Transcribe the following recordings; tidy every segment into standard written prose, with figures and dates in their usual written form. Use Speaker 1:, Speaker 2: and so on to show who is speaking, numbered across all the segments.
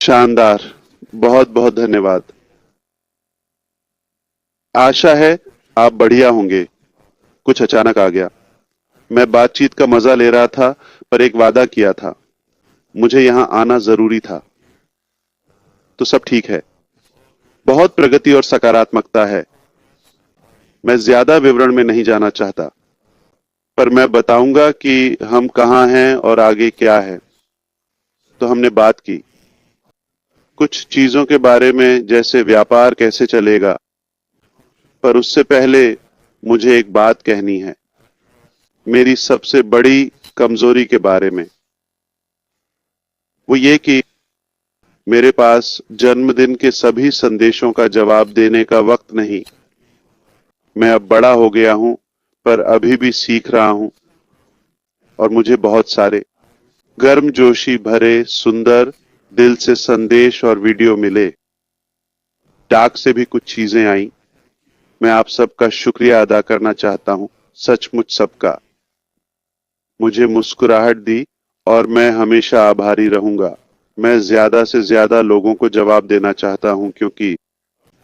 Speaker 1: शानदार। बहुत बहुत धन्यवाद। आशा है आप बढ़िया होंगे। कुछ अचानक आ गया। मैं बातचीत का मजा ले रहा था, पर एक वादा किया था। मुझे यहां आना जरूरी था। तो सब ठीक है। बहुत प्रगति और सकारात्मकता है। मैं ज्यादा विवरण में नहीं जाना चाहता, पर मैं बताऊंगा कि हम कहां हैं और आगे क्या है। तो हमने बात की कुछ चीजों के बारे में, जैसे व्यापार कैसे चलेगा। पर उससे पहले मुझे एक बात कहनी है, मेरी सबसे बड़ी कमजोरी के बारे में। वो ये कि मेरे पास जन्मदिन के सभी संदेशों का जवाब देने का वक्त नहीं। मैं अब बड़ा हो गया हूं, पर अभी भी सीख रहा हूं। और मुझे बहुत सारे गर्मजोशी भरे सुंदर दिल से संदेश और वीडियो मिले। डाक से भी कुछ चीजें आई। मैं आप सबका शुक्रिया अदा करना चाहता हूं, सचमुच सबका। मुझे मुस्कुराहट दी, और मैं हमेशा आभारी रहूंगा। मैं ज्यादा से ज्यादा लोगों को जवाब देना चाहता हूं, क्योंकि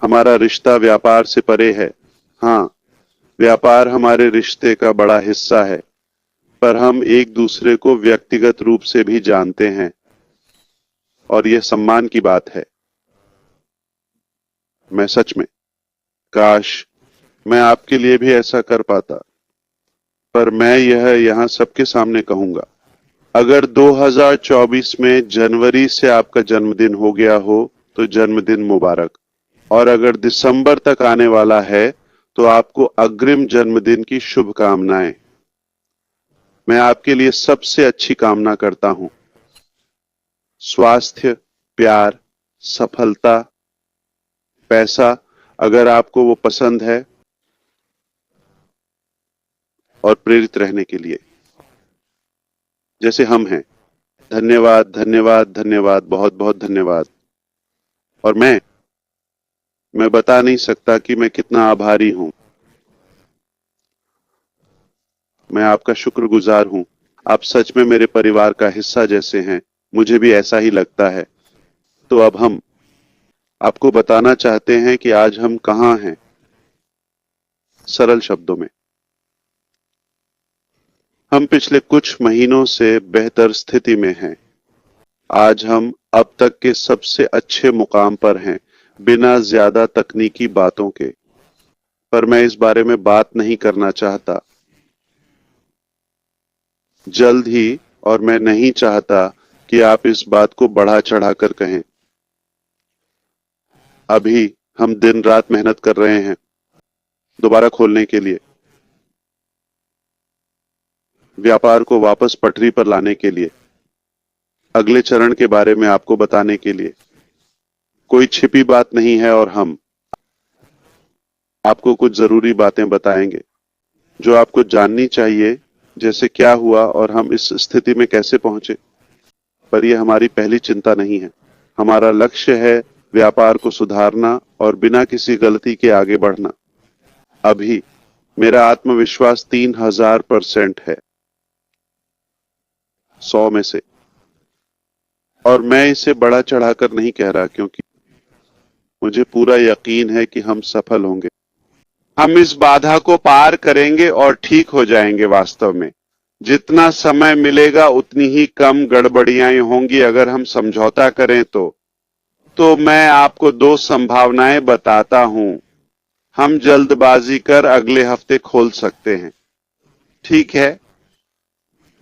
Speaker 1: हमारा रिश्ता व्यापार से परे है। हाँ, व्यापार हमारे रिश्ते का बड़ा हिस्सा है, पर हम एक दूसरे को व्यक्तिगत रूप से भी जानते हैं, और यह सम्मान की बात है। मैं सच में, काश मैं आपके लिए भी ऐसा कर पाता। पर मैं यह यहां सबके सामने कहूंगा, अगर 2024 में जनवरी से आपका जन्मदिन हो गया हो, तो जन्मदिन मुबारक। और अगर दिसंबर तक आने वाला है, तो आपको अग्रिम जन्मदिन की शुभकामनाएं। मैं आपके लिए सबसे अच्छी कामना करता हूं। स्वास्थ्य, प्यार, सफलता, पैसा, अगर आपको वो पसंद है, और प्रेरित रहने के लिए, जैसे हम हैं। धन्यवाद, धन्यवाद, धन्यवाद, बहुत बहुत धन्यवाद। और मैं बता नहीं सकता कि मैं कितना आभारी हूं। मैं आपका शुक्रगुजार हूं। आप सच में मेरे परिवार का हिस्सा जैसे हैं। मुझे भी ऐसा ही लगता है। तो अब हम आपको बताना चाहते हैं कि आज हम कहां हैं। सरल शब्दों में, हम पिछले कुछ महीनों से बेहतर स्थिति में हैं। आज हम अब तक के सबसे अच्छे मुकाम पर हैं, बिना ज्यादा तकनीकी बातों के। पर मैं इस बारे में बात नहीं करना चाहता जल्द ही, और मैं नहीं चाहता कि आप इस बात को बढ़ा चढ़ाकर कहें। अभी हम दिन रात मेहनत कर रहे हैं दोबारा खोलने के लिए, व्यापार को वापस पटरी पर लाने के लिए, अगले चरण के बारे में आपको बताने के लिए। कोई छिपी बात नहीं है, और हम आपको कुछ जरूरी बातें बताएंगे जो आपको जाननी चाहिए, जैसे क्या हुआ और हम इस स्थिति में कैसे पहुंचे। पर यह हमारी पहली चिंता नहीं है। हमारा लक्ष्य है व्यापार को सुधारना और बिना किसी गलती के आगे बढ़ना। अभी मेरा आत्मविश्वास 3000% है, 100 में से। और मैं इसे बढ़ा चढ़ाकर नहीं कह रहा, क्योंकि मुझे पूरा यकीन है कि हम सफल होंगे। हम इस बाधा को पार करेंगे और ठीक हो जाएंगे। वास्तव में जितना समय मिलेगा उतनी ही कम गड़बड़ियां होंगी अगर हम समझौता करें तो मैं आपको दो संभावनाएं बताता हूं। हम जल्दबाजी कर अगले हफ्ते खोल सकते हैं, ठीक है?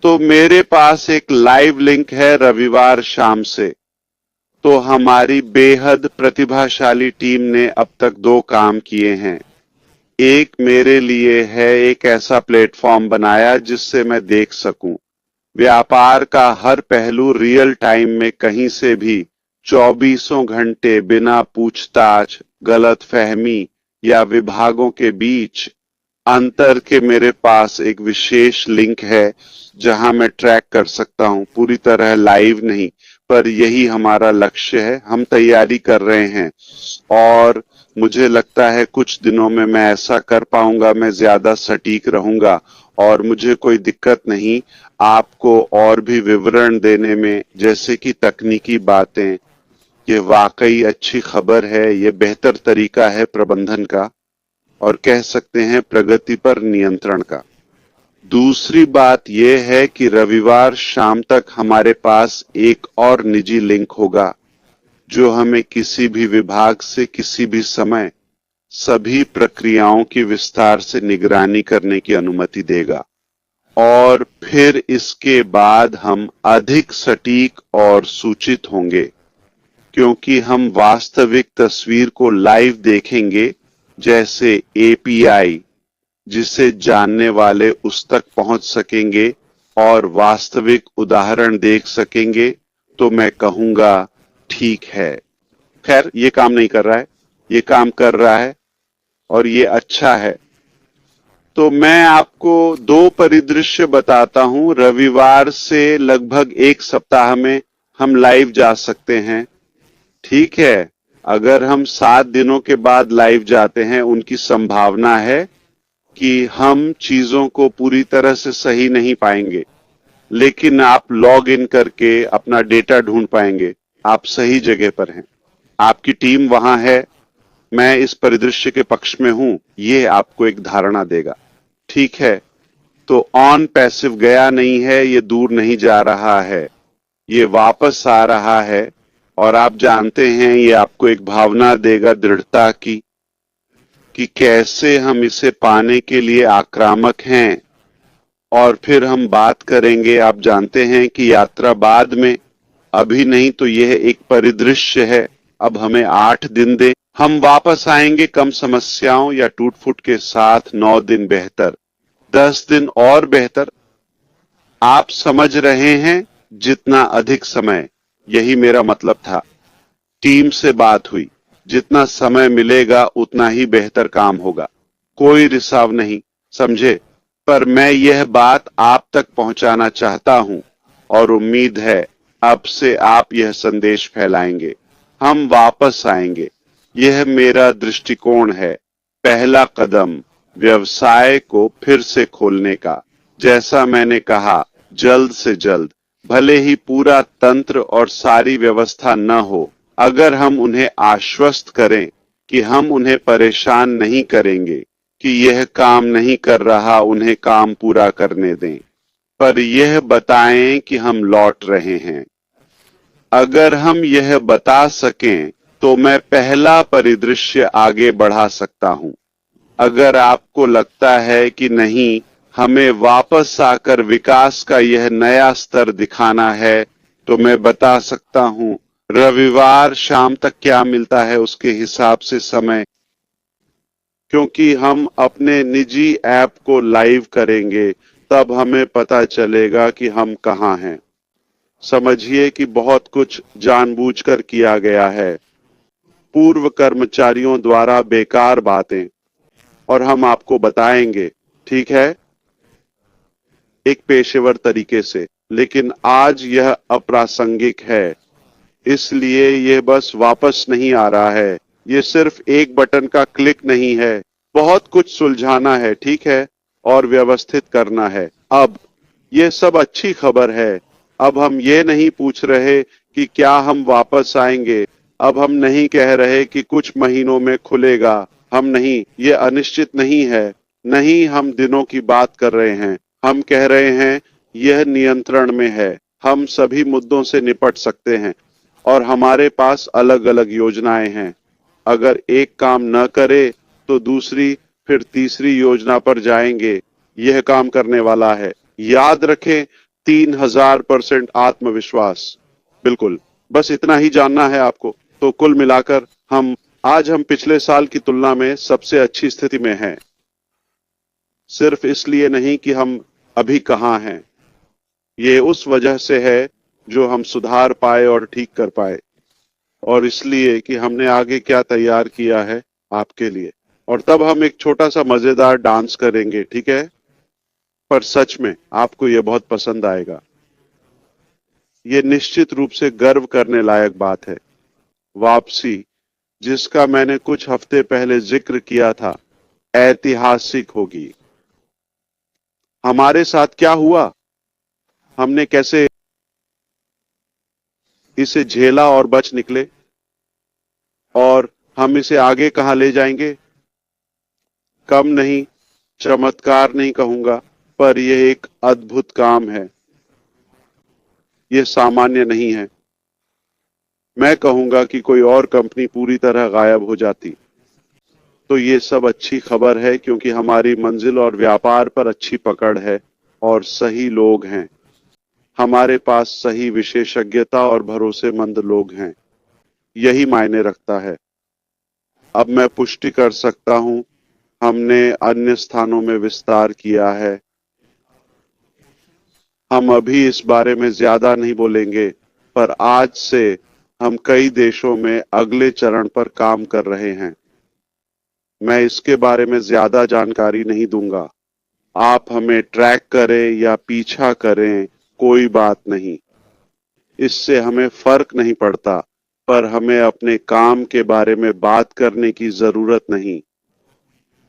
Speaker 1: तो मेरे पास एक लाइव लिंक है रविवार शाम से। तो हमारी बेहद प्रतिभाशाली टीम ने अब तक दो काम किए हैं। एक मेरे लिए है एक ऐसा प्लेटफॉर्म बनाया जिससे मैं देख सकूं व्यापार का हर पहलू रियल टाइम में, कहीं से भी, चौबीसों घंटे, बिना पूछताछ, गलत फहमी या विभागों के बीच अंतर के। मेरे पास एक विशेष लिंक है जहां मैं ट्रैक कर सकता हूं, पूरी तरह लाइव नहीं, पर यही हमारा लक्ष्य है। हम तैयारी कर रहे हैं, और मुझे लगता है कुछ दिनों में मैं ऐसा कर पाऊंगा। मैं ज्यादा सटीक रहूंगा, और मुझे कोई दिक्कत नहीं आपको और भी विवरण देने में, जैसे कि तकनीकी बातें, ये वाकई अच्छी खबर है, ये बेहतर तरीका है प्रबंधन का और कह सकते हैं प्रगति पर नियंत्रण का। दूसरी बात यह है कि रविवार शाम तक हमारे पास एक और निजी लिंक होगा जो हमें किसी भी विभाग से किसी भी समय सभी प्रक्रियाओं की विस्तार से निगरानी करने की अनुमति देगा और फिर इसके बाद हम अधिक सटीक और सूचित होंगे क्योंकि हम वास्तविक तस्वीर को लाइव देखेंगे, जैसे एपीआई जिसे जानने वाले उस तक पहुंच सकेंगे और वास्तविक उदाहरण देख सकेंगे। तो मैं कहूंगा ठीक है। खैर ये काम नहीं कर रहा है, ये काम कर रहा है और ये अच्छा है। तो मैं आपको दो परिदृश्य बताता हूं। रविवार से लगभग एक सप्ताह में हम लाइव जा सकते हैं, ठीक है। अगर हम 7 दिनों के बाद लाइव जाते हैं, उनकी संभावना है कि हम चीजों को पूरी तरह से सही नहीं पाएंगे, लेकिन आप लॉग इन करके अपना डेटा ढूंढ पाएंगे। आप सही जगह पर हैं, आपकी टीम वहां है, मैं इस परिदृश्य के पक्ष में हूं, ये आपको एक धारणा देगा, ठीक है। तो ऑन पैसिव गया नहीं है, ये दूर नहीं जा रहा है, ये वापस आ रहा है और आप जानते हैं ये आपको एक भावना देगा दृढ़ता की कि कैसे हम इसे पाने के लिए आक्रामक हैं। और फिर हम बात करेंगे, आप जानते हैं कि यात्रा बाद में, अभी नहीं तो यह एक परिदृश्य है। अब हमें 8 दिन दें, हम वापस आएंगे कम समस्याओं या टूट फूट के साथ। 9 दिन बेहतर, 10 दिन और बेहतर। आप समझ रहे हैं, जितना अधिक समय, यही मेरा मतलब था। टीम से बात हुई, जितना समय मिलेगा उतना ही बेहतर काम होगा, कोई रिसाव नहीं, समझे। पर मैं यह बात आप तक पहुंचाना चाहता हूं और उम्मीद है अब से आप यह संदेश फैलाएंगे। हम वापस आएंगे, यह मेरा दृष्टिकोण है। पहला कदम व्यवसाय को फिर से खोलने का, जैसा मैंने कहा, जल्द से जल्द, भले ही पूरा तंत्र और सारी व्यवस्था न हो। अगर हम उन्हें आश्वस्त करें कि हम उन्हें परेशान नहीं करेंगे कि यह काम नहीं कर रहा, उन्हें काम पूरा करने दें, पर यह बताएं कि हम लौट रहे हैं। अगर हम यह बता सकें तो मैं पहला परिदृश्य आगे बढ़ा सकता हूं। अगर आपको लगता है कि नहीं, हमें वापस आकर विकास का यह नया स्तर दिखाना है, तो मैं बता सकता हूं रविवार शाम तक क्या मिलता है उसके हिसाब से समय, क्योंकि हम अपने निजी ऐप को लाइव करेंगे, तब हमें पता चलेगा कि हम कहां हैं। समझिए कि बहुत कुछ जानबूझकर किया गया है, पूर्व कर्मचारियों द्वारा बेकार बातें, और हम आपको बताएंगे, ठीक है, एक पेशेवर तरीके से। लेकिन आज यह अप्रासंगिक है, इसलिए यह बस वापस नहीं आ रहा है। यह सिर्फ एक बटन का क्लिक नहीं है, बहुत कुछ सुलझाना है, ठीक है, और व्यवस्थित करना है। अब यह सब अच्छी खबर है। अब हम ये नहीं पूछ रहे कि क्या हम वापस आएंगे। अब हम नहीं कह रहे कि कुछ महीनों में खुलेगा। हम नहीं, ये अनिश्चित नहीं है। नहीं, हम दिनों की बात कर रहे हैं। हम कह रहे हैं यह नियंत्रण में है, हम सभी मुद्दों से निपट सकते हैं और हमारे पास अलग अलग योजनाएं हैं। अगर एक काम न करे तो दूसरी, फिर तीसरी योजना पर जाएंगे। यह काम करने वाला है। याद रखें, 3000% आत्मविश्वास। बिल्कुल, बस इतना ही जानना है आपको। तो कुल मिलाकर हम पिछले साल की तुलना में सबसे अच्छी स्थिति में हैं। सिर्फ इसलिए नहीं कि हम अभी कहां हैं, ये उस वजह से है जो हम सुधार पाए और ठीक कर पाए, और इसलिए कि हमने आगे क्या तैयार किया है आपके लिए। और तब हम एक छोटा सा मजेदार डांस करेंगे, ठीक है। पर सच में आपको यह बहुत पसंद आएगा। ये निश्चित रूप से गर्व करने लायक बात है। वापसी, जिसका मैंने कुछ हफ्ते पहले जिक्र किया था, ऐतिहासिक होगी। हमारे साथ क्या हुआ, हमने कैसे इसे झेला और बच निकले। और हम इसे आगे कहां ले जाएंगे? कम नहीं, चमत्कार नहीं कहूंगा, पर यह एक अद्भुत काम है। यह सामान्य नहीं है। मैं कहूंगा कि कोई और कंपनी पूरी तरह गायब हो जाती तो ये सब अच्छी खबर है, क्योंकि हमारी मंजिल और व्यापार पर अच्छी पकड़ है और सही लोग हैं। हमारे पास सही विशेषज्ञता और भरोसेमंद लोग हैं। यही मायने रखता है। अब मैं पुष्टि कर सकता हूं, हमने अन्य स्थानों में विस्तार किया है। हम अभी इस बारे में ज्यादा नहीं बोलेंगे, पर आज से हम कई देशों में अगले चरण पर काम कर रहे हैं। मैं इसके बारे में ज्यादा जानकारी नहीं दूंगा। आप हमें ट्रैक करें या पीछा करें, कोई बात नहीं। इससे हमें फर्क नहीं पड़ता, पर हमें अपने काम के बारे में बात करने की जरूरत नहीं।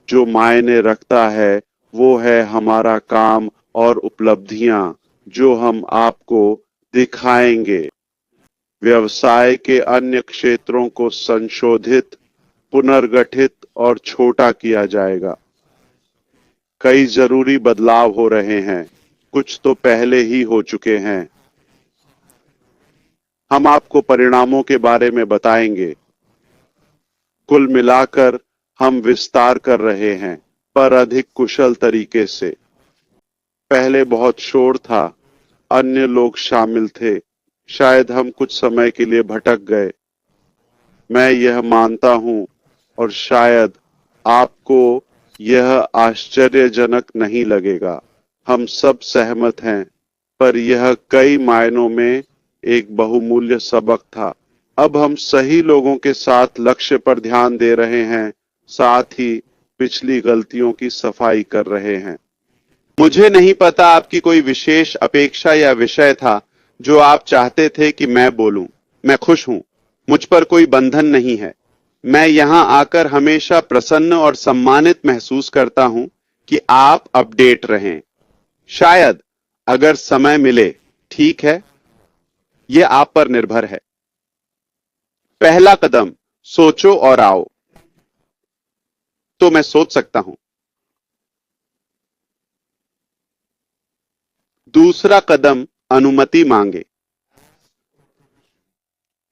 Speaker 1: जो मायने रखता है वो है हमारा काम और उपलब्धियां, जो हम आपको दिखाएंगे। व्यवसाय के अन्य क्षेत्रों को संशोधित, पुनर्गठित और छोटा किया जाएगा। कई जरूरी बदलाव हो रहे हैं, कुछ तो पहले ही हो चुके हैं। हम आपको परिणामों के बारे में बताएंगे। कुल मिलाकर हम विस्तार कर रहे हैं, पर अधिक कुशल तरीके से। पहले बहुत शोर था, अन्य लोग शामिल थे, शायद हम कुछ समय के लिए भटक गए। मैं यह मानता हूं, और शायद आपको यह आश्चर्यजनक नहीं लगेगा। हम सब सहमत हैं, पर यह कई मायनों में एक बहुमूल्य सबक था। अब हम सही लोगों के साथ लक्ष्य पर ध्यान दे रहे हैं, साथ ही पिछली गलतियों की सफाई कर रहे हैं। मुझे नहीं पता आपकी कोई विशेष अपेक्षा या विषय था जो आप चाहते थे कि मैं बोलूं। मैं खुश हूं। मुझ पर कोई बंधन नहीं है। मैं यहां आकर हमेशा प्रसन्न और सम्मानित महसूस करता हूं कि आप अपडेट रहें। शायद अगर समय मिले, ठीक है, यह आप पर निर्भर है। पहला कदम, सोचो और आओ। तो मैं सोच सकता हूं। दूसरा कदम, अनुमति मांगे।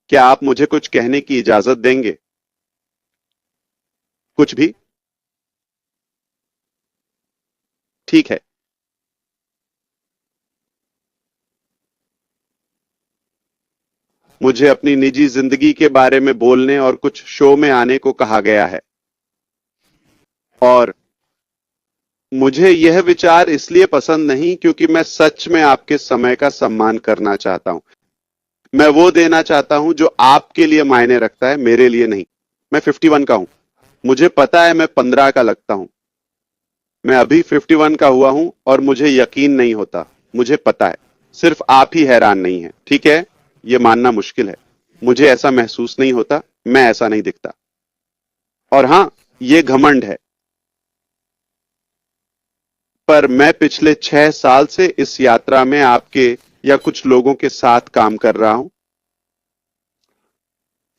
Speaker 1: क्या आप मुझे कुछ कहने की इजाजत देंगे? कुछ भी? ठीक है। मुझे अपनी निजी जिंदगी के बारे में बोलने और कुछ शो में आने को कहा गया है। और मुझे यह विचार इसलिए पसंद नहीं क्योंकि मैं सच में आपके समय का सम्मान करना चाहता हूं। मैं वो देना चाहता हूं जो आपके लिए मायने रखता है, मेरे लिए नहीं। मैं 51 का हूं। मुझे पता है मैं 15 का लगता हूं। मैं अभी 51 का हुआ हूं और मुझे यकीन नहीं होता। मुझे पता है। सिर्फ आप ही हैरान नहीं है, ठीक है? यह मानना मुश्किल है। मुझे ऐसा महसूस नहीं होता। मैं ऐसा नहीं दिखता। और हां, यह घमंड है। पर मैं पिछले 6 साल से इस यात्रा में आपके या कुछ लोगों के साथ काम कर रहा हूं।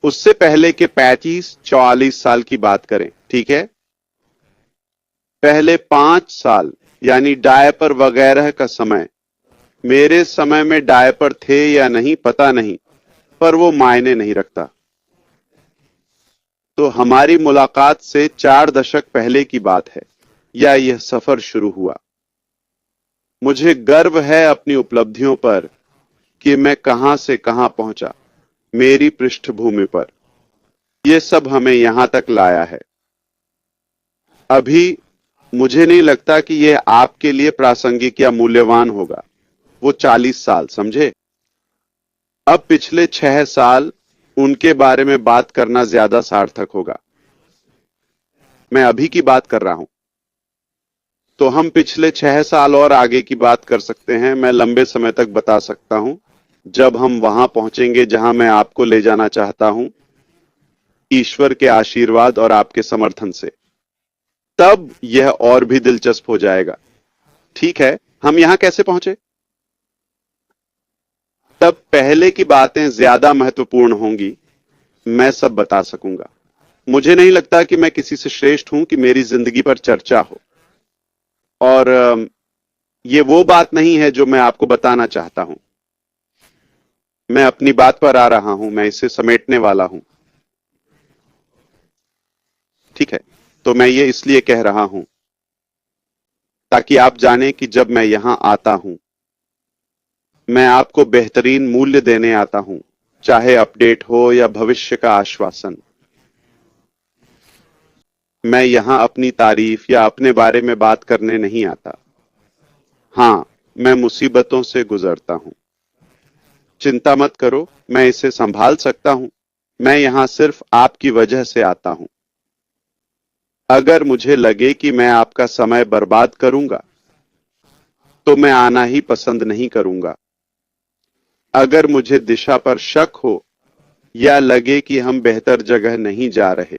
Speaker 1: उससे पहले के 35-44 साल की बात करें, ठीक है? पहले 5 साल, यानी डायपर वगैरह का समय। मेरे समय में डायपर थे या नहीं पता नहीं, पर वो मायने नहीं रखता। तो हमारी मुलाकात से 4 दशक पहले की बात है, या यह सफर शुरू हुआ। मुझे गर्व है अपनी उपलब्धियों पर, कि मैं कहां से कहां पहुंचा, मेरी पृष्ठभूमि पर। यह सब हमें यहां तक लाया है। अभी मुझे नहीं लगता कि यह आपके लिए प्रासंगिक या मूल्यवान होगा। वो 40 साल, समझे? अब पिछले 6 साल, उनके बारे में बात करना ज्यादा सार्थक होगा। मैं अभी की बात कर रहा हूं। तो हम पिछले 6 साल और आगे की बात कर सकते हैं। मैं लंबे समय तक बता सकता हूं, जब हम वहां पहुंचेंगे जहां मैं आपको ले जाना चाहता हूं, ईश्वर के आशीर्वाद और आपके समर्थन से। तब यह और भी दिलचस्प हो जाएगा। ठीक है, हम यहां कैसे पहुंचे? तब पहले की बातें ज्यादा महत्वपूर्ण होंगी। मैं सब बता सकूंगा। मुझे नहीं लगता कि मैं किसी से श्रेष्ठ हूं कि मेरी जिंदगी पर चर्चा हो। और ये वो बात नहीं है जो मैं आपको बताना चाहता हूं। मैं अपनी बात पर आ रहा हूं, मैं इसे समेटने वाला हूं। ठीक है, तो मैं ये इसलिए कह रहा हूं ताकि आप जानें कि जब मैं यहां आता हूं, मैं आपको बेहतरीन मूल्य देने आता हूं, चाहे अपडेट हो या भविष्य का आश्वासन। मैं यहां अपनी तारीफ या अपने बारे में बात करने नहीं आता। हां, मैं मुसीबतों से गुजरता हूं। चिंता मत करो, मैं इसे संभाल सकता हूं। मैं यहां सिर्फ आपकी वजह से आता हूं। अगर मुझे लगे कि मैं आपका समय बर्बाद करूंगा, तो मैं आना ही पसंद नहीं करूंगा। अगर मुझे दिशा पर शक हो या लगे कि हम बेहतर जगह नहीं जा रहे,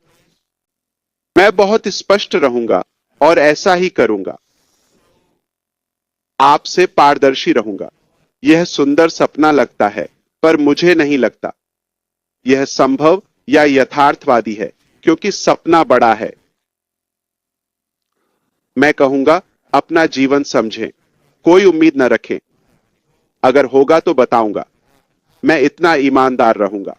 Speaker 1: मैं बहुत स्पष्ट रहूंगा और ऐसा ही करूंगा। आपसे पारदर्शी रहूंगा। यह सुंदर सपना लगता है, पर मुझे नहीं लगता यह संभव या यथार्थवादी है, क्योंकि सपना बड़ा है। मैं कहूंगा, अपना जीवन समझें, कोई उम्मीद न रखें। अगर होगा तो बताऊंगा। मैं इतना ईमानदार रहूंगा।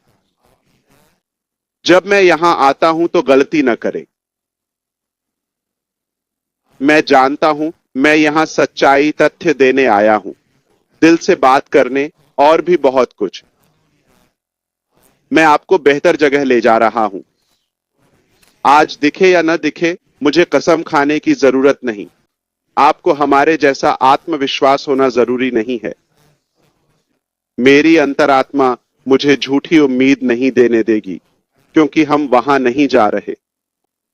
Speaker 1: जब मैं यहां आता हूं तो गलती न करें। मैं जानता हूं, मैं यहां सच्चाई तथ्य देने आया हूं, दिल से बात करने और भी बहुत कुछ। मैं आपको बेहतर जगह ले जा रहा हूं। आज दिखे या न दिखे, मुझे कसम खाने की जरूरत नहीं। आपको हमारे जैसा आत्मविश्वास होना जरूरी नहीं है। मेरी अंतरात्मा मुझे झूठी उम्मीद नहीं देने देगी, क्योंकि हम वहां नहीं जा रहे।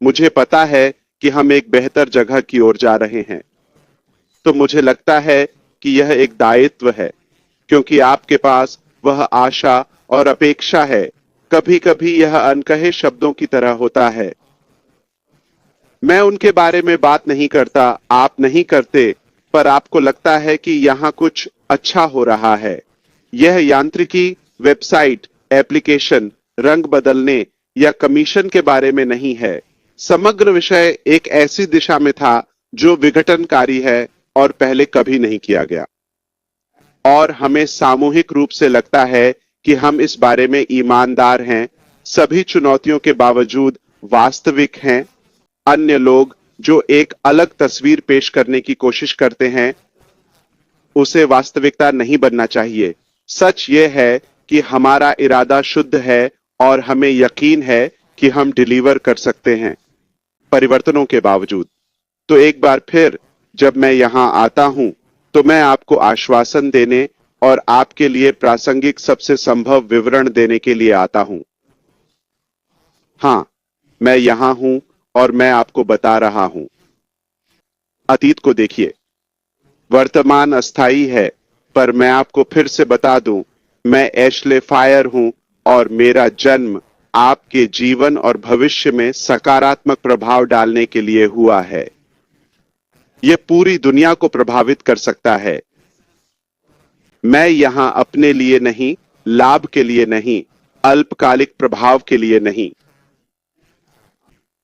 Speaker 1: मुझे पता है कि हम एक बेहतर जगह की ओर जा रहे हैं। तो मुझे लगता है कि यह एक दायित्व है, क्योंकि आपके पास वह आशा और अपेक्षा है। कभी कभी यह अनकहे शब्दों की तरह होता है। मैं उनके बारे में बात नहीं करता, आप नहीं करते, पर आपको लगता है कि यहां कुछ अच्छा हो रहा है। यह यांत्रिकी, वेबसाइट, एप्लीकेशन, रंग बदलने या कमीशन के बारे में नहीं है। समग्र विषय एक ऐसी दिशा में था जो विघटनकारी है और पहले कभी नहीं किया गया। और हमें सामूहिक रूप से लगता है कि हम इस बारे में ईमानदार हैं। सभी चुनौतियों के बावजूद वास्तविक हैं। अन्य लोग जो एक अलग तस्वीर पेश करने की कोशिश करते हैं, उसे वास्तविकता नहीं बनना चाहिए। सच यह है कि हमारा इरादा शुद्ध है और हमें यकीन है कि हम डिलीवर कर सकते हैं, परिवर्तनों के बावजूद। तो एक बार फिर जब मैं यहां आता हूं, तो मैं आपको आश्वासन देने और आपके लिए प्रासंगिक सबसे संभव विवरण देने के लिए आता हूं। हां, मैं यहां हूं और मैं आपको बता रहा हूं। अतीत को देखिए, वर्तमान अस्थाई है, पर मैं आपको फिर से बता दूं, मैं एशले फायर हूं और मेरा जन्म आपके जीवन और भविष्य में सकारात्मक प्रभाव डालने के लिए हुआ है। यह पूरी दुनिया को प्रभावित कर सकता है। मैं यहां अपने लिए नहीं, लाभ के लिए नहीं, अल्पकालिक प्रभाव के लिए नहीं।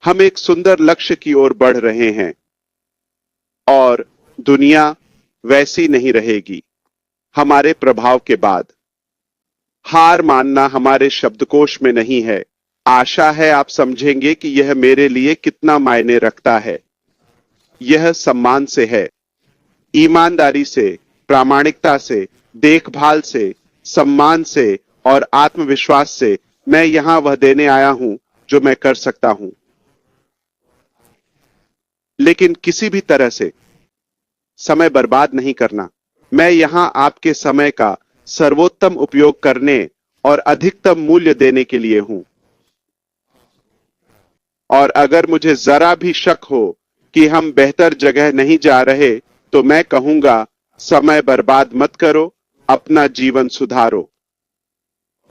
Speaker 1: हम एक सुंदर लक्ष्य की ओर बढ़ रहे हैं और दुनिया वैसी नहीं रहेगी हमारे प्रभाव के बाद। हार मानना हमारे शब्दकोश में नहीं है। आशा है आप समझेंगे कि यह मेरे लिए कितना मायने रखता है। यह सम्मान से है, ईमानदारी से, प्रामाणिकता से, देखभाल से, सम्मान से और आत्मविश्वास से। मैं यहां वह देने आया हूं जो मैं कर सकता हूं, लेकिन किसी भी तरह से समय बर्बाद नहीं करना। मैं यहां आपके समय का सर्वोत्तम उपयोग करने और अधिकतम मूल्य देने के लिए हूं। और अगर मुझे जरा भी शक हो कि हम बेहतर जगह नहीं जा रहे, तो मैं कहूंगा, समय बर्बाद मत करो, अपना जीवन सुधारो।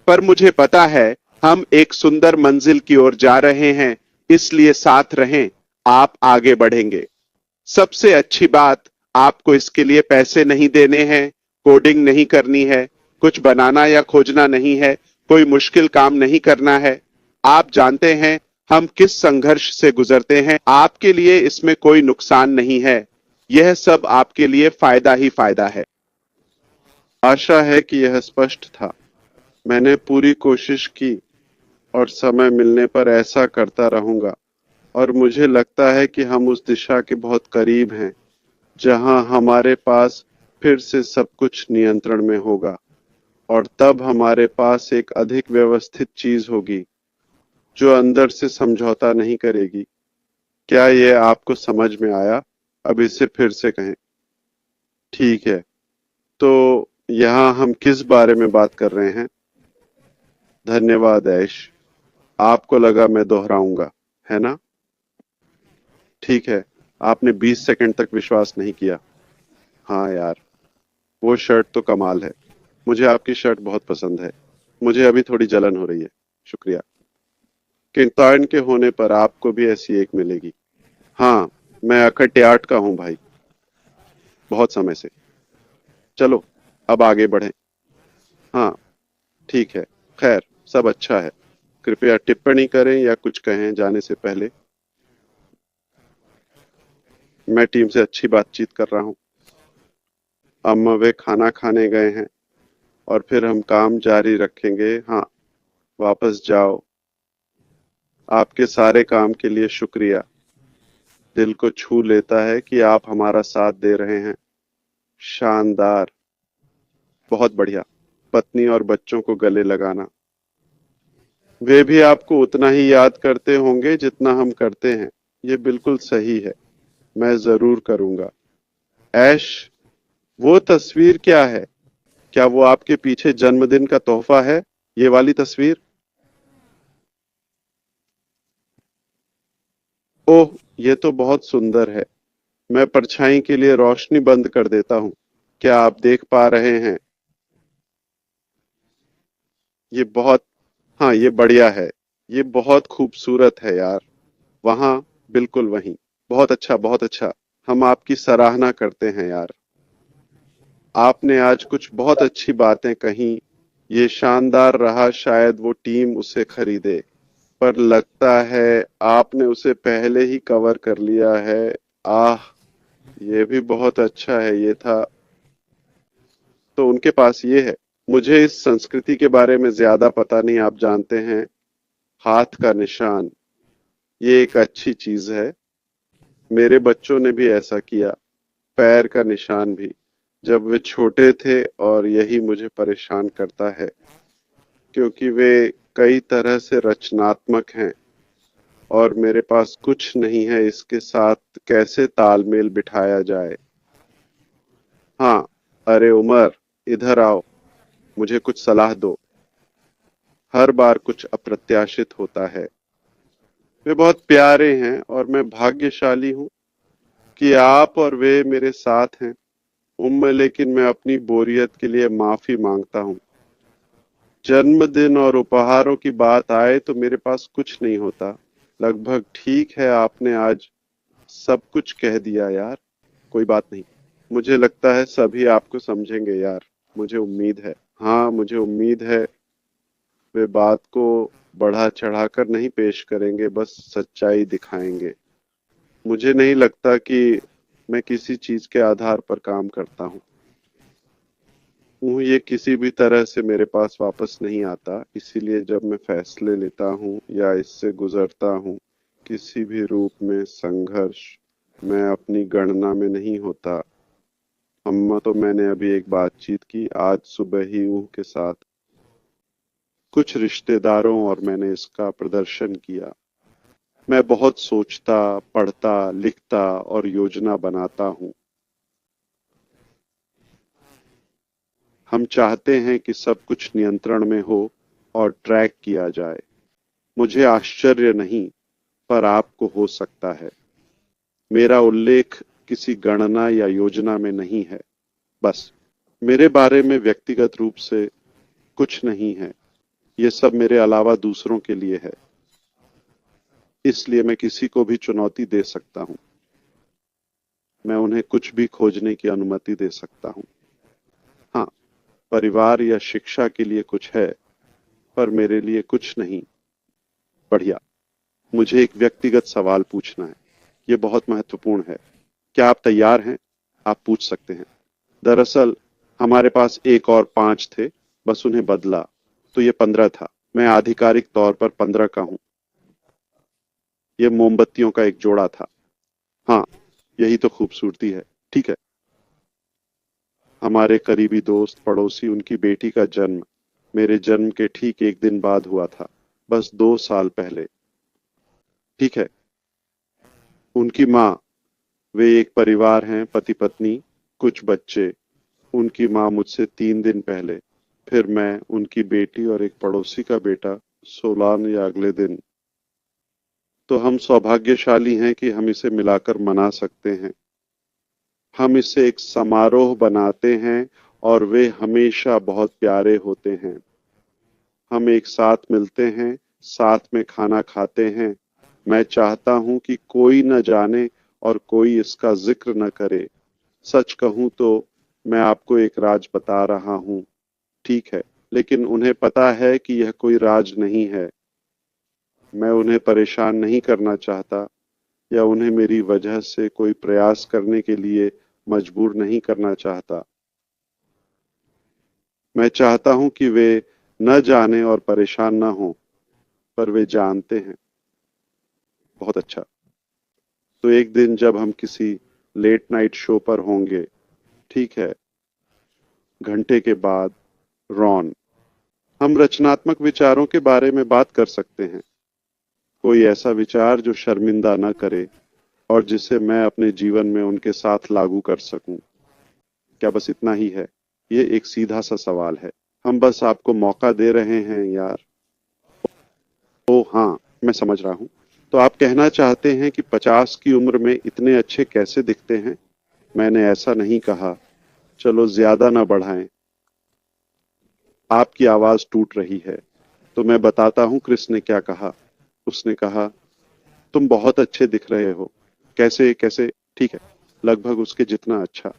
Speaker 1: पर मुझे पता है हम एक सुंदर मंजिल की ओर जा रहे हैं, इसलिए साथ रहें, आप आगे बढ़ेंगे। सबसे अच्छी बात, आपको इसके लिए पैसे नहीं देने हैं, कोडिंग नहीं करनी है, कुछ बनाना या खोजना नहीं है, कोई मुश्किल काम नहीं करना है। आप जानते हैं हम किस संघर्ष से गुजरते हैं। आपके लिए इसमें कोई नुकसान नहीं है। यह सब आपके लिए फायदा ही फायदा है। आशा है कि यह स्पष्ट था। मैंने पूरी कोशिश की और समय मिलने पर ऐसा करता रहूंगा। और मुझे लगता है कि हम उस दिशा के बहुत करीब हैं जहां हमारे पास फिर से सब कुछ नियंत्रण में होगा। और तब हमारे पास एक अधिक व्यवस्थित चीज होगी जो अंदर से समझौता नहीं करेगी। क्या यह आपको समझ में आया? अब इसे फिर से कहें। ठीक है, तो यहाँ हम किस बारे में बात कर रहे हैं? धन्यवाद ऐश। आपको लगा मैं दोहराऊंगा, है ना? ठीक है, आपने 20 सेकंड तक विश्वास नहीं किया। हाँ यार, वो शर्ट तो कमाल है। मुझे आपकी शर्ट बहुत पसंद है। मुझे अभी थोड़ी जलन हो रही है। शुक्रिया। किंतान के होने पर आपको भी ऐसी एक मिलेगी। हाँ, मैं अखट्याट का हूँ भाई, बहुत समय से। चलो, अब आगे बढ़ें। हाँ, ठीक है। खैर, सब अच्छा है। कृपया टिप्पणी करें या कुछ कहें जाने से पहले। मैं टीम से अच्छी बातचीत कर रहा हूँ। अम्मा वे खाना खाने गए हैं और फिर हम काम जारी रखेंगे। हाँ, वापस जाओ। आपके सारे काम के लिए शुक्रिया। दिल को छू लेता है कि आप हमारा साथ दे रहे हैं। शानदार। बहुत बढ़िया। पत्नी और बच्चों को गले लगाना। वे भी आपको उतना ही याद करते होंगे जितना हम करते हैं। ये बिल्कुल सही है। मैं जरूर करूंगा। ऐश, वो तस्वीर क्या है? क्या वो आपके पीछे जन्मदिन का तोहफा है? ये वाली तस्वीर? ओह, ये तो बहुत सुंदर है। मैं परछाई के लिए रोशनी बंद कर देता हूँ। क्या आप देख पा रहे हैं? ये बहुत, हाँ, ये बढ़िया है। ये बहुत खूबसूरत है यार। वहां, बिल्कुल वहीं। बहुत अच्छा, बहुत अच्छा। हम आपकी सराहना करते हैं यार। आपने आज कुछ बहुत अच्छी बातें कही। ये शानदार रहा। शायद वो टीम उसे खरीदे, पर लगता है आपने उसे पहले ही कवर कर लिया है। आह, ये भी बहुत अच्छा है। ये था, तो उनके पास ये है। मुझे इस संस्कृति के बारे में ज्यादा पता नहीं। आप जानते हैं, हाथ का निशान, ये एक अच्छी चीज है। मेरे बच्चों ने भी ऐसा किया। पैर का निशान भी, जब वे छोटे थे। और यही मुझे परेशान करता है क्योंकि वे कई तरह से रचनात्मक हैं और मेरे पास कुछ नहीं है इसके साथ कैसे तालमेल बिठाया जाए। हाँ, अरे उमर, इधर आओ। मुझे कुछ सलाह दो। हर बार कुछ अप्रत्याशित होता है। वे बहुत प्यारे हैं और मैं भाग्यशाली हूँ कि आप और वे मेरे साथ हैं। लेकिन मैं अपनी बोरियत के लिए माफी मांगता हूँ। जन्मदिन और उपहारों की बात आए तो मेरे पास कुछ नहीं होता। लगभग ठीक है। आपने आज सब कुछ कह दिया यार। कोई बात नहीं। मुझे लगता है सभी आपको समझेंगे यार। मुझे उम्मीद है। हाँ, मुझे उम्मीद है। वे बात को बढ़ा चढ़ाकर नहीं पेश करेंगे, बस सच्चाई दिखाएंगे। मुझे नहीं लगता कि मैं किसी चीज के आधार पर काम करता हूँ। ये किसी भी तरह से मेरे पास वापस नहीं आता। इसीलिए जब मैं फैसले लेता हूँ या इससे गुजरता हूँ, किसी भी रूप में संघर्ष, मैं अपनी गणना में नहीं होता। अम्मा, तो मैंने अभी एक बातचीत की आज सुबह ही ऊह के साथ, कुछ रिश्तेदारों, और मैंने इसका प्रदर्शन किया। मैं बहुत सोचता, पढ़ता, लिखता और योजना बनाता हूँ। हम चाहते हैं कि सब कुछ नियंत्रण में हो और ट्रैक किया जाए। मुझे आश्चर्य नहीं, पर आपको हो सकता है। मेरा उल्लेख किसी गणना या योजना में नहीं है। बस मेरे बारे में व्यक्तिगत रूप से कुछ नहीं है। ये सब मेरे अलावा दूसरों के लिए है। इसलिए मैं किसी को भी चुनौती दे सकता हूँ। मैं उन्हें कुछ भी खोजने की अनुमति दे सकता हूँ। हाँ, परिवार या शिक्षा के लिए कुछ है, पर मेरे लिए कुछ नहीं। बढ़िया। मुझे एक व्यक्तिगत सवाल पूछना है। ये बहुत महत्वपूर्ण है। क्या आप तैयार हैं? आप पूछ सकते हैं। दरअसल हमारे पास एक और 5 थे, बस उन्हें बदला, तो ये 15 था। मैं आधिकारिक तौर पर 15 का हूँ। ये मोमबत्तियों का एक जोड़ा था। हाँ, यही तो खूबसूरती है। ठीक है। हमारे करीबी दोस्त, पड़ोसी, उनकी बेटी का जन्म मेरे जन्म के ठीक एक दिन बाद हुआ था, बस 2 साल पहले। ठीक है। उनकी माँ, वे एक परिवार हैं, पति पत्नी, कुछ बच्चे। उनकी माँ मुझसे 3 दिन पहले, फिर मैं, उनकी बेटी और एक पड़ोसी का बेटा 16 या अगले दिन। तो हम सौभाग्यशाली हैं कि हम इसे मिलाकर मना सकते हैं। हम इसे एक समारोह बनाते हैं और वे हमेशा बहुत प्यारे होते हैं। हम एक साथ मिलते हैं, साथ में खाना खाते हैं। मैं चाहता हूं कि कोई न जाने और कोई इसका जिक्र न करे। सच कहूं तो मैं आपको एक राज बता रहा हूं। ठीक है, लेकिन उन्हें पता है कि यह कोई राज नहीं है। मैं उन्हें परेशान नहीं करना चाहता या उन्हें मेरी वजह से कोई प्रयास करने के लिए मजबूर नहीं करना चाहता। मैं चाहता हूं कि वे न जाने और परेशान न हों, पर वे जानते हैं। बहुत अच्छा। तो एक दिन जब हम किसी लेट नाइट शो पर होंगे, ठीक है, घंटे के बाद, रॉन, हम रचनात्मक विचारों के बारे में बात कर सकते हैं। कोई ऐसा विचार जो शर्मिंदा न करे और जिसे मैं अपने जीवन में उनके साथ लागू कर सकूं। क्या बस इतना ही है? ये एक सीधा सा सवाल है। हम बस आपको मौका दे रहे हैं यार। ओ हाँ, मैं समझ रहा हूँ। तो आप कहना चाहते हैं कि 50 की उम्र में इतने अच्छे कैसे दिखते हैं? मैंने ऐसा नहीं कहा। चलो ज्यादा ना बढ़ाएं। आपकी आवाज टूट रही है। तो मैं बताता हूँ क्रिस ने क्या कहा। उसने कहा, तुम बहुत अच्छे दिख रहे हो। कैसे कैसे? ठीक है, लगभग उसके जितना अच्छा।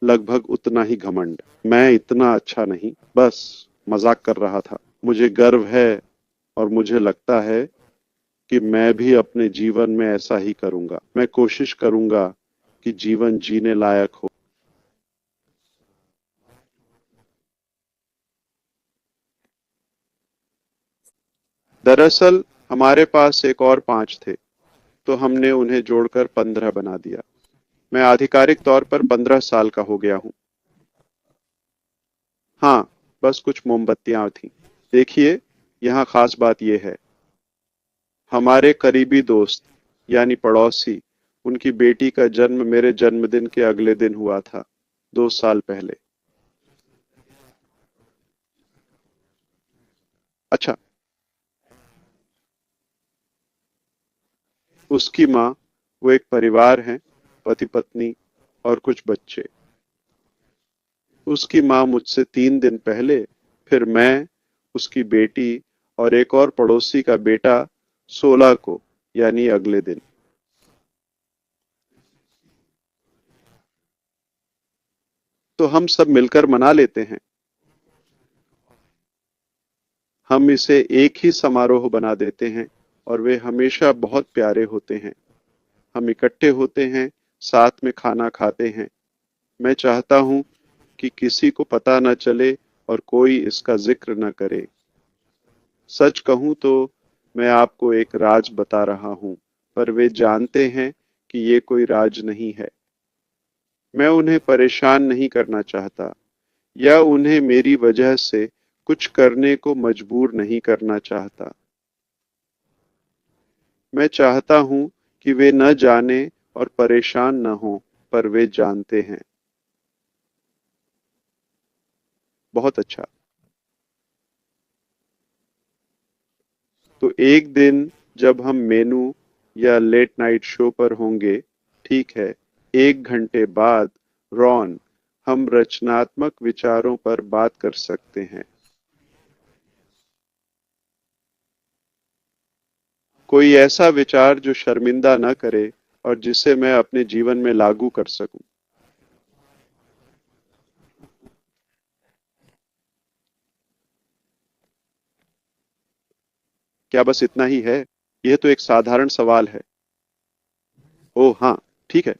Speaker 1: लगभग उतना ही घमंड। मैं इतना अच्छा नहीं, बस मजाक कर रहा था। मुझे गर्व है और मुझे लगता है कि मैं भी अपने जीवन में ऐसा ही करूंगा। मैं कोशिश करूंगा कि जीवन जीने लायक हो। दरअसल हमारे पास एक और 5 थे, तो हमने उन्हें जोड़कर 15 बना दिया। मैं आधिकारिक तौर पर 15 साल का हो गया हूँ। हाँ, बस कुछ मोमबत्तियां थीं। देखिए, यहाँ खास बात यह है, हमारे करीबी दोस्त, यानी पड़ोसी, उनकी बेटी का जन्म मेरे जन्मदिन के अगले दिन हुआ था, 2 साल पहले। अच्छा। उसकी माँ, वो एक परिवार है, पति पत्नी और कुछ बच्चे। उसकी माँ मुझसे 3 दिन पहले, फिर मैं, उसकी बेटी और एक और पड़ोसी का बेटा 16 को, यानी अगले दिन। तो हम सब मिलकर मना लेते हैं। हम इसे एक ही समारोह बना देते हैं और वे हमेशा बहुत प्यारे होते हैं। हम इकट्ठे होते हैं, साथ में खाना खाते हैं। मैं चाहता हूं कि किसी को पता न चले और कोई इसका जिक्र न करे। सच कहूं तो मैं आपको एक राज बता रहा हूं, पर वे जानते हैं कि ये कोई राज नहीं है। मैं उन्हें परेशान नहीं करना चाहता या उन्हें मेरी वजह से कुछ करने को मजबूर नहीं करना चाहता। मैं चाहता हूं कि वे न जाने और परेशान न हों, पर वे जानते हैं। बहुत अच्छा। तो एक दिन जब हम मेनू या लेट नाइट शो पर होंगे, ठीक है, 1 घंटे बाद, रॉन, हम रचनात्मक विचारों पर बात कर सकते हैं। कोई ऐसा विचार जो शर्मिंदा न करे और जिसे मैं अपने जीवन में लागू कर सकूं। क्या बस इतना ही है? यह तो एक साधारण सवाल है। ओह हाँ, ठीक है,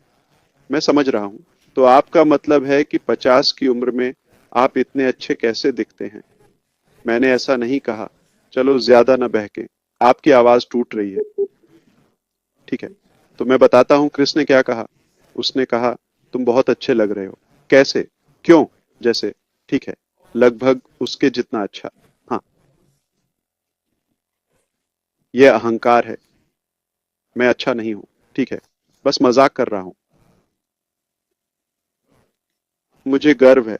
Speaker 1: मैं समझ रहा हूँ। तो आपका मतलब है कि 50 की उम्र में आप इतने अच्छे कैसे दिखते हैं? मैंने ऐसा नहीं कहा। चलो ज्यादा न बहके। आपकी आवाज टूट रही है। ठीक है, तो मैं बताता हूँ क्रिस ने क्या कहा। उसने कहा, तुम बहुत अच्छे लग रहे हो। कैसे? क्यों? जैसे? ठीक है, लगभग उसके जितना अच्छा। हाँ, यह अहंकार है। मैं अच्छा नहीं हूं। ठीक है, बस मजाक कर रहा हूं। मुझे गर्व है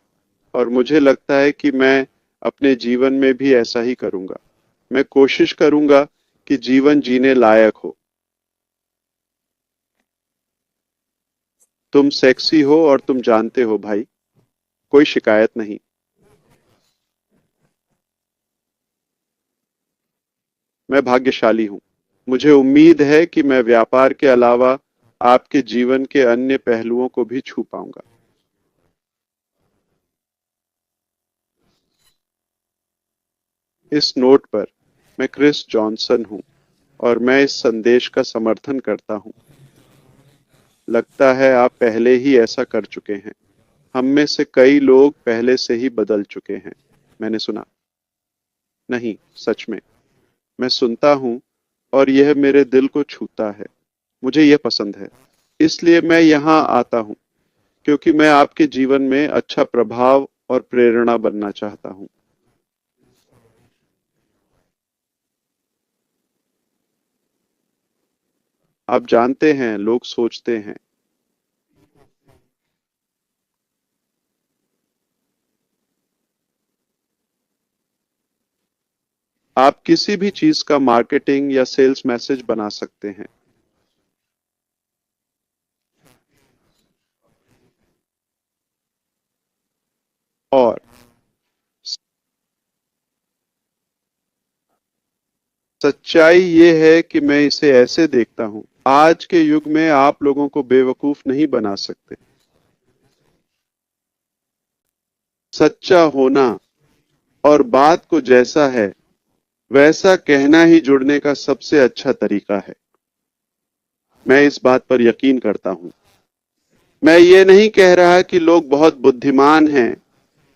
Speaker 1: और मुझे लगता है कि मैं अपने जीवन में भी ऐसा ही करूंगा। मैं कोशिश करूंगा कि जीवन जीने लायक हो। तुम सेक्सी हो और तुम जानते हो भाई, कोई शिकायत नहीं। मैं भाग्यशाली हूं। मुझे उम्मीद है कि मैं व्यापार के अलावा आपके जीवन के अन्य पहलुओं को भी छू पाऊंगा। इस नोट पर, मैं क्रिस जॉनसन हूं और मैं इस संदेश का समर्थन करता हूं। लगता है आप पहले ही ऐसा कर चुके हैं। हम में से कई लोग पहले से ही बदल चुके हैं। मैंने सुना। नहीं, सच में। मैं सुनता हूं और यह मेरे दिल को छूता है। मुझे यह पसंद है। इसलिए मैं यहाँ आता हूं, क्योंकि मैं आपके जीवन में अच्छा प्रभाव और प्रेरणा बनना चाहता हूं। आप जानते हैं, लोग सोचते हैं। आप किसी भी चीज का मार्केटिंग या सेल्स मैसेज बना सकते हैं। और सच्चाई ये है कि मैं इसे ऐसे देखता हूं। आज के युग में आप लोगों को बेवकूफ नहीं बना सकते। सच्चा होना और बात को जैसा है वैसा कहना ही जुड़ने का सबसे अच्छा तरीका है। मैं इस बात पर यकीन करता हूं। मैं ये नहीं कह रहा कि लोग बहुत बुद्धिमान हैं,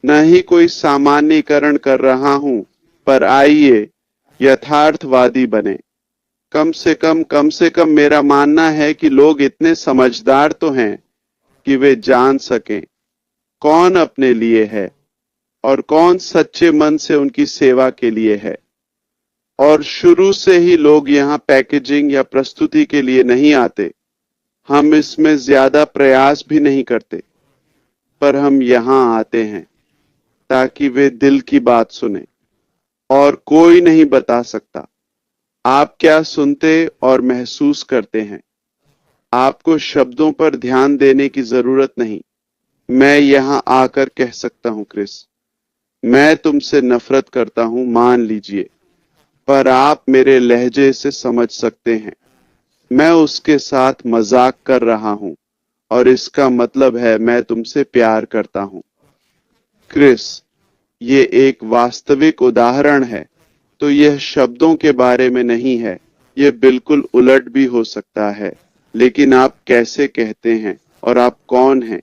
Speaker 1: न ही कोई सामान्यीकरण कर रहा हूं, पर आइए यथार्थवादी बने। कम से कम मेरा मानना है कि लोग इतने समझदार तो हैं कि वे जान सकें कौन अपने लिए है और कौन सच्चे मन से उनकी सेवा के लिए है। और शुरू से ही लोग यहाँ पैकेजिंग या प्रस्तुति के लिए नहीं आते। हम इसमें ज्यादा प्रयास भी नहीं करते, पर हम यहाँ आते हैं ताकि वे दिल की बात सुने। और कोई नहीं बता सकता आप क्या सुनते और महसूस करते हैं। आपको शब्दों पर ध्यान देने की जरूरत नहीं। मैं यहां आकर कह सकता हूं, क्रिस, मैं तुमसे नफरत करता हूं, मान लीजिए, पर आप मेरे लहजे से समझ सकते हैं। मैं उसके साथ मजाक कर रहा हूं और इसका मतलब है मैं तुमसे प्यार करता हूं। क्रिस, ये एक वास्तविक उदाहरण है। तो यह शब्दों के बारे में नहीं है। यह बिल्कुल उलट भी हो सकता है। लेकिन आप कैसे कहते हैं और आप कौन हैं,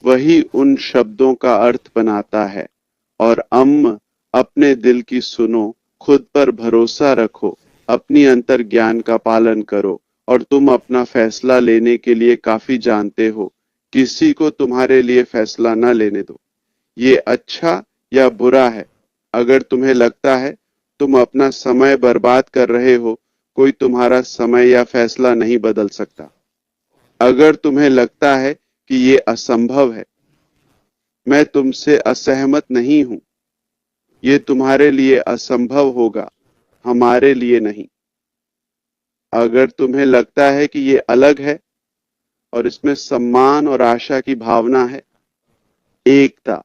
Speaker 1: वही उन शब्दों का अर्थ बनाता है। और अपने दिल की सुनो, खुद पर भरोसा रखो, अपनी अंतर ज्ञान का पालन करो और तुम अपना फैसला लेने के लिए काफी जानते हो। किसी को तुम्हारे लिए फैसला न लेने दो। ये अच्छा या बुरा है। अगर तुम्हें लगता है तुम अपना समय बर्बाद कर रहे हो, कोई तुम्हारा समय या फैसला नहीं बदल सकता। अगर तुम्हें लगता है कि ये असंभव है, मैं तुमसे असहमत नहीं हूं। ये तुम्हारे लिए असंभव होगा, हमारे लिए नहीं। अगर तुम्हें लगता है कि ये अलग है और इसमें सम्मान और आशा की भावना है, एकता,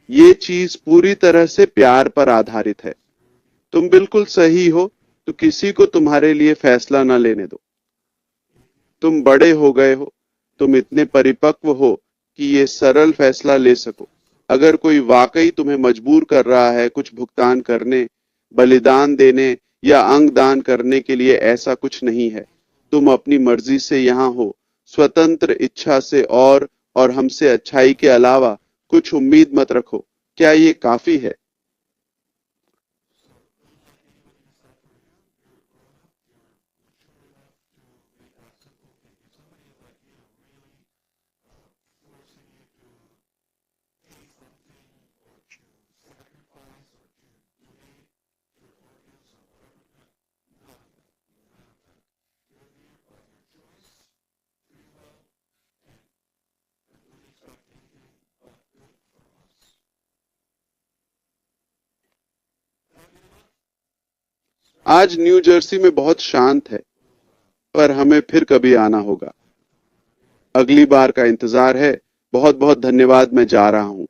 Speaker 1: ये चीज पूरी तरह से प्यार पर आधारित है। तुम बिल्कुल सही हो, तो किसी को तुम्हारे लिए फैसला न लेने दो। तुम बड़े हो गए हो, तुम इतने परिपक्व हो कि ये सरल फैसला ले सको। अगर कोई वाकई तुम्हें मजबूर कर रहा है कुछ भुगतान करने, बलिदान देने या अंग दान करने के लिए ऐसा कुछ नहीं है। तुम अपनी मर्जी से यहाँ हो, स्वतंत्र इच्छा से और हमसे अच्छाई के अलावा कुछ उम्मीद मत रखो। क्या ये काफी है? आज न्यू जर्सी में बहुत शांत है, पर हमें फिर कभी आना होगा। अगली बार का इंतजार है। बहुत बहुत धन्यवाद। मैं जा रहा हूँ।